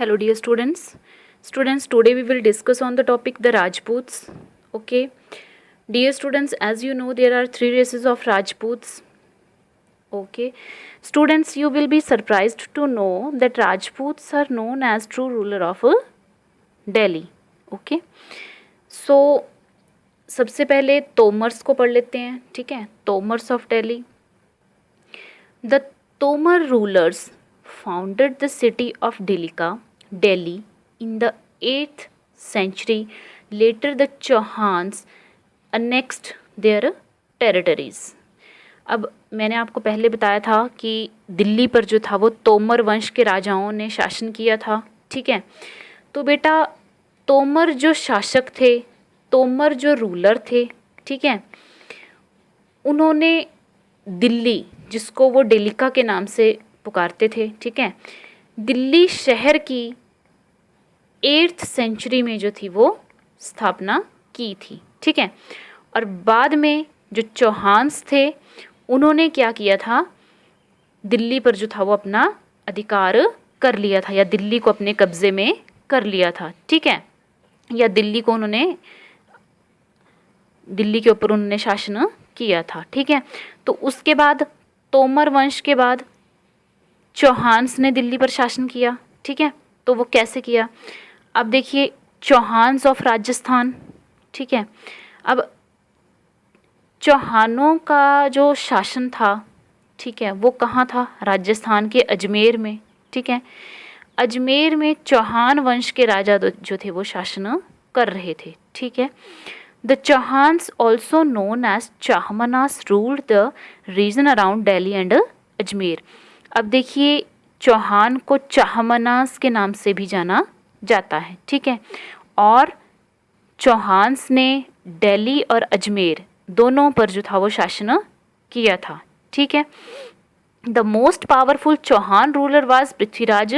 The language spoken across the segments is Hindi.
Hello dear students. Students, today we will discuss on the topic the Rajputs. Okay. Dear students, as you know there are three races of Rajputs. Okay. Students, you will be surprised to know that Rajputs are known as true ruler of Delhi. Okay. So सबसे पहले तोमर्स को पढ़ लेते हैं. ठीक है. Tomars of Delhi. The Tomar rulers founded the city of Delhi in the 8th century. Later the Chauhans annexed their territories. अब मैंने आपको पहले बताया था कि दिल्ली पर जो था वो तोमर वंश के राजाओं ने शासन किया था. ठीक है. तो बेटा तोमर जो शासक थे, तोमर जो रूलर थे, ठीक है, उन्होंने दिल्ली, जिसको वो डेलिका के नाम से पुकारते थे, ठीक है, दिल्ली शहर की 8th सेंचुरी में जो थी वो स्थापना की थी. ठीक है. और बाद में जो चौहान्स थे उन्होंने क्या किया था, दिल्ली पर जो था वो अपना अधिकार कर लिया था या दिल्ली को अपने कब्जे में कर लिया था. ठीक है. या दिल्ली के ऊपर उन्होंने शासन किया था. ठीक है. तो उसके बाद तोमर वंश के बाद चौहान्स ने दिल्ली पर शासन किया. ठीक है. तो वो कैसे किया, अब देखिए, चौहान्स ऑफ राजस्थान. ठीक है. अब चौहानों का जो शासन था, ठीक है, वो कहाँ था, राजस्थान के अजमेर में. ठीक है. अजमेर में चौहान वंश के राजा जो थे वो शासन कर रहे थे. ठीक है. The Chauhans, also known as Chahmanas, ruled the region around Delhi and Ajmer. अब देखिए, चौहान को चाहमनास के नाम से भी जाना जाता है. ठीक है. और चौहान्स ने दिल्ली और अजमेर दोनों पर जो था वो शासन किया था. ठीक है. The most powerful Chauhan ruler was Prithviraj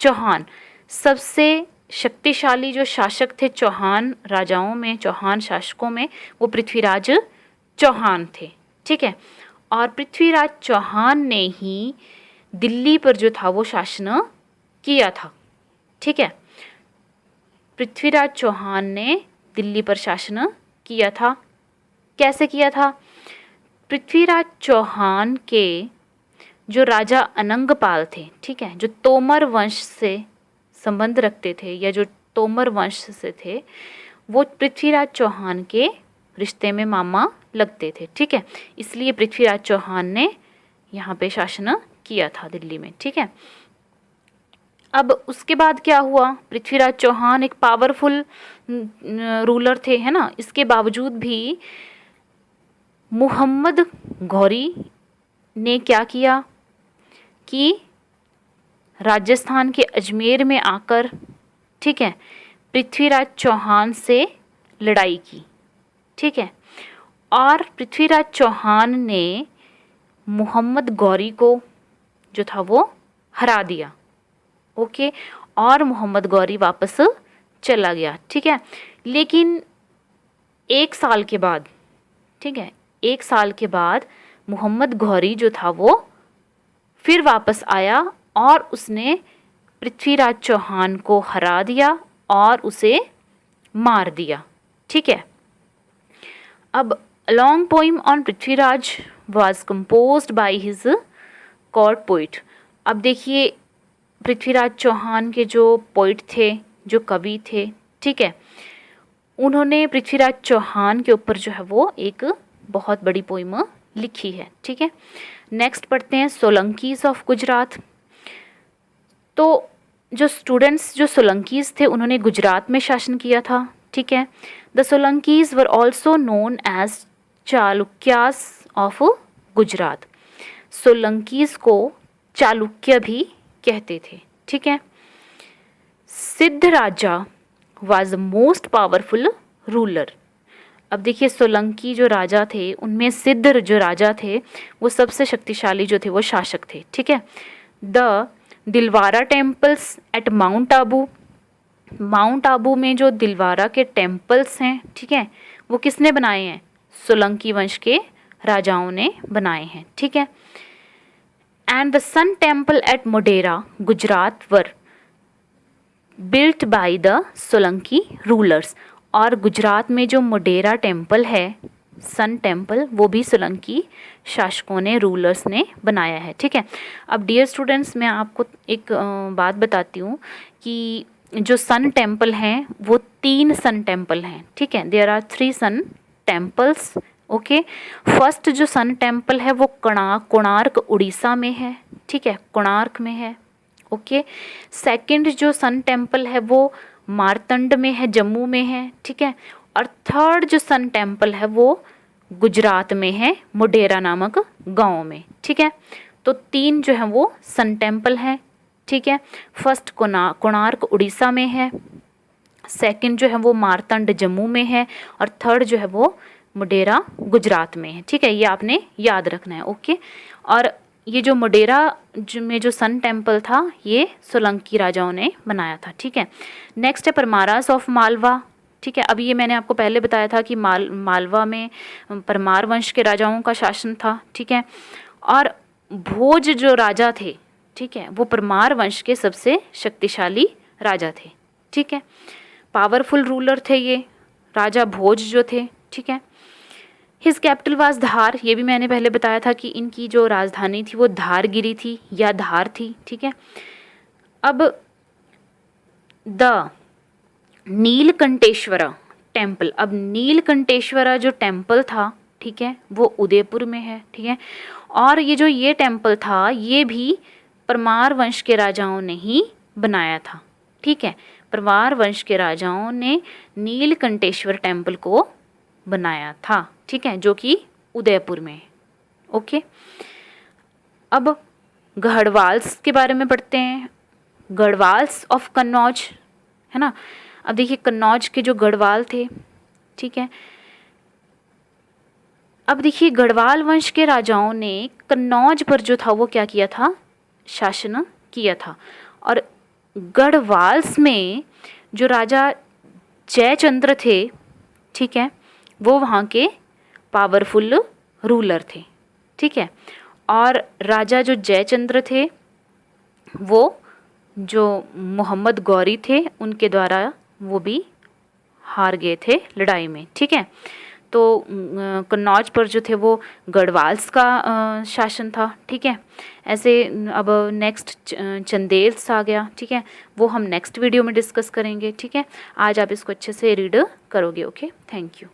Chauhan. सबसे शक्तिशाली जो शासक थे चौहान राजाओं में, चौहान शासकों में, वो पृथ्वीराज चौहान थे. ठीक है. और पृथ्वीराज चौहान ने ही दिल्ली पर जो था वो शासन किया था. ठीक है. पृथ्वीराज चौहान ने दिल्ली पर शासन किया था. कैसे किया था, पृथ्वीराज चौहान के जो राजा अनंगपाल थे, ठीक है, जो तोमर वंश से संबंध रखते थे या जो तोमर वंश से थे, वो पृथ्वीराज चौहान के रिश्ते में मामा लगते थे. ठीक है. इसलिए पृथ्वीराज चौहान ने यहाँ पे शासन किया था दिल्ली में. ठीक है. अब उसके बाद क्या हुआ, पृथ्वीराज चौहान एक पावरफुल रूलर थे, है ना. इसके बावजूद भी मोहम्मद गौरी ने क्या किया कि राजस्थान के अजमेर में आकर, ठीक है, पृथ्वीराज चौहान से लड़ाई की. ठीक है. और पृथ्वीराज चौहान ने मोहम्मद गौरी को जो था वो हरा दिया. ओके. और मोहम्मद गौरी वापस चला गया. ठीक है. लेकिन 1 साल के बाद, ठीक है, 1 साल के बाद मोहम्मद गौरी जो था वो फिर वापस आया और उसने पृथ्वीराज चौहान को हरा दिया और उसे मार दिया. ठीक है. अब a long poem on Prithviraj was composed by his court poet. अब देखिए, पृथ्वीराज चौहान के जो पोइट थे, जो कवि थे, ठीक है, उन्होंने पृथ्वीराज चौहान के ऊपर जो है वो एक बहुत बड़ी पोइम लिखी है. ठीक है. नेक्स्ट पढ़ते हैं सोलंकीज ऑफ गुजरात. तो जो स्टूडेंट्स, जो सोलंकीज थे, उन्होंने गुजरात में शासन किया था. ठीक है. The Solankis were also known as Chalukyas of Gujarat. Solankis को चालुक्य भी कहते थे. ठीक है. Siddha Raja was the most powerful ruler. अब देखिए, सोलंकी जो राजा थे उनमें सिद्ध जो राजा थे वो सबसे शक्तिशाली जो थे वो शासक थे. ठीक है. The Dilwara temples at Mount Abu. Mount Abu में जो दिलवारा के टेम्पल्स हैं, ठीक है, वो किसने बनाए हैं, सोलंकी वंश के राजाओं ने बनाए हैं. ठीक है. And the sun temple at Modhera Gujarat were built by the Solanki rulers. और गुजरात में जो मोढेरा टेम्पल है, सन टेम्पल, वो भी सोलंकी शासकों ने, रूलर्स ने बनाया है। ठीक है। अब डियर स्टूडेंट्स, मैं आपको एक बात बताती हूँ कि जो सन टेम्पल हैं वो 3 सन टेम्पल हैं। ठीक है, there are 3 sun temples. Okay, first जो सन टेम्पल है वो कोणार्क उड़ीसा में है। ठीक है, कोणार्क में है। ओके, सेकंड जो सन टेम्पल है वो मारतंड में है, जम्मू में है। ठीक है, और थर्ड जो सन टेम्पल है वो गुजरात में है, मोढेरा नामक गांव में। ठीक है, तो 3 जो है वो सन टेम्पल हैं। ठीक है, फर्स्ट कोणार्क उड़ीसा में है, सेकंड जो है वो मारतंड जम्मू में है, और थर्ड जो है वो मोढेरा गुजरात में है। ठीक है, ये आपने याद रखना है। ओके, और ये जो मोढेरा में जो सन टेम्पल था ये सोलंकी राजाओं ने बनाया था। ठीक है, नेक्स्ट है परमारास ऑफ मालवा। ठीक है, अभी ये मैंने आपको पहले बताया था कि मालवा में परमार वंश के राजाओं का शासन था। ठीक है, और भोज जो राजा थे, ठीक है, वो परमार वंश के सबसे शक्तिशाली राजा थे। ठीक है, पावरफुल रूलर थे ये राजा भोज जो थे। ठीक है, हिज कैपिटल वाज धार। ये भी मैंने पहले बताया था कि इनकी जो राजधानी थी वो धारगिरी थी या धार थी। ठीक है, अब द नीलकंठेश्वरा टेम्पल, अब नीलकंठेश्वरा जो टेम्पल था, ठीक है, वो उदयपुर में है। ठीक है, और ये टेम्पल था ये भी परमार वंश के राजाओं ने ही बनाया था। ठीक है, परमार वंश के राजाओं ने नीलकंठेश्वर टेम्पल को बनाया था। ठीक है, जो कि उदयपुर में है। ओके, अब गढ़वाल्स के बारे में पढ़ते हैं। गढ़वाल्स ऑफ कन्नौज, है ना। अब देखिए कन्नौज के जो गढ़वाल थे, ठीक है, अब देखिए गढ़वाल वंश के राजाओं ने कन्नौज पर जो था वो क्या किया था, शासन किया था। और गढ़वाल्स में जो राजा जयचंद्र थे, ठीक है, वो वहाँ के पावरफुल रूलर थे। ठीक है, और राजा जो जयचंद्र थे वो जो मोहम्मद गौरी थे उनके द्वारा वो भी हार गए थे लड़ाई में। ठीक है, तो कन्नौज पर जो थे वो गढ़वाल्स का शासन था। ठीक है, ऐसे अब नेक्स्ट चंदेल्स आ गया। ठीक है, वो हम नेक्स्ट वीडियो में डिस्कस करेंगे। ठीक है, आज आप इसको अच्छे से रीड करोगे। Okay, thank you.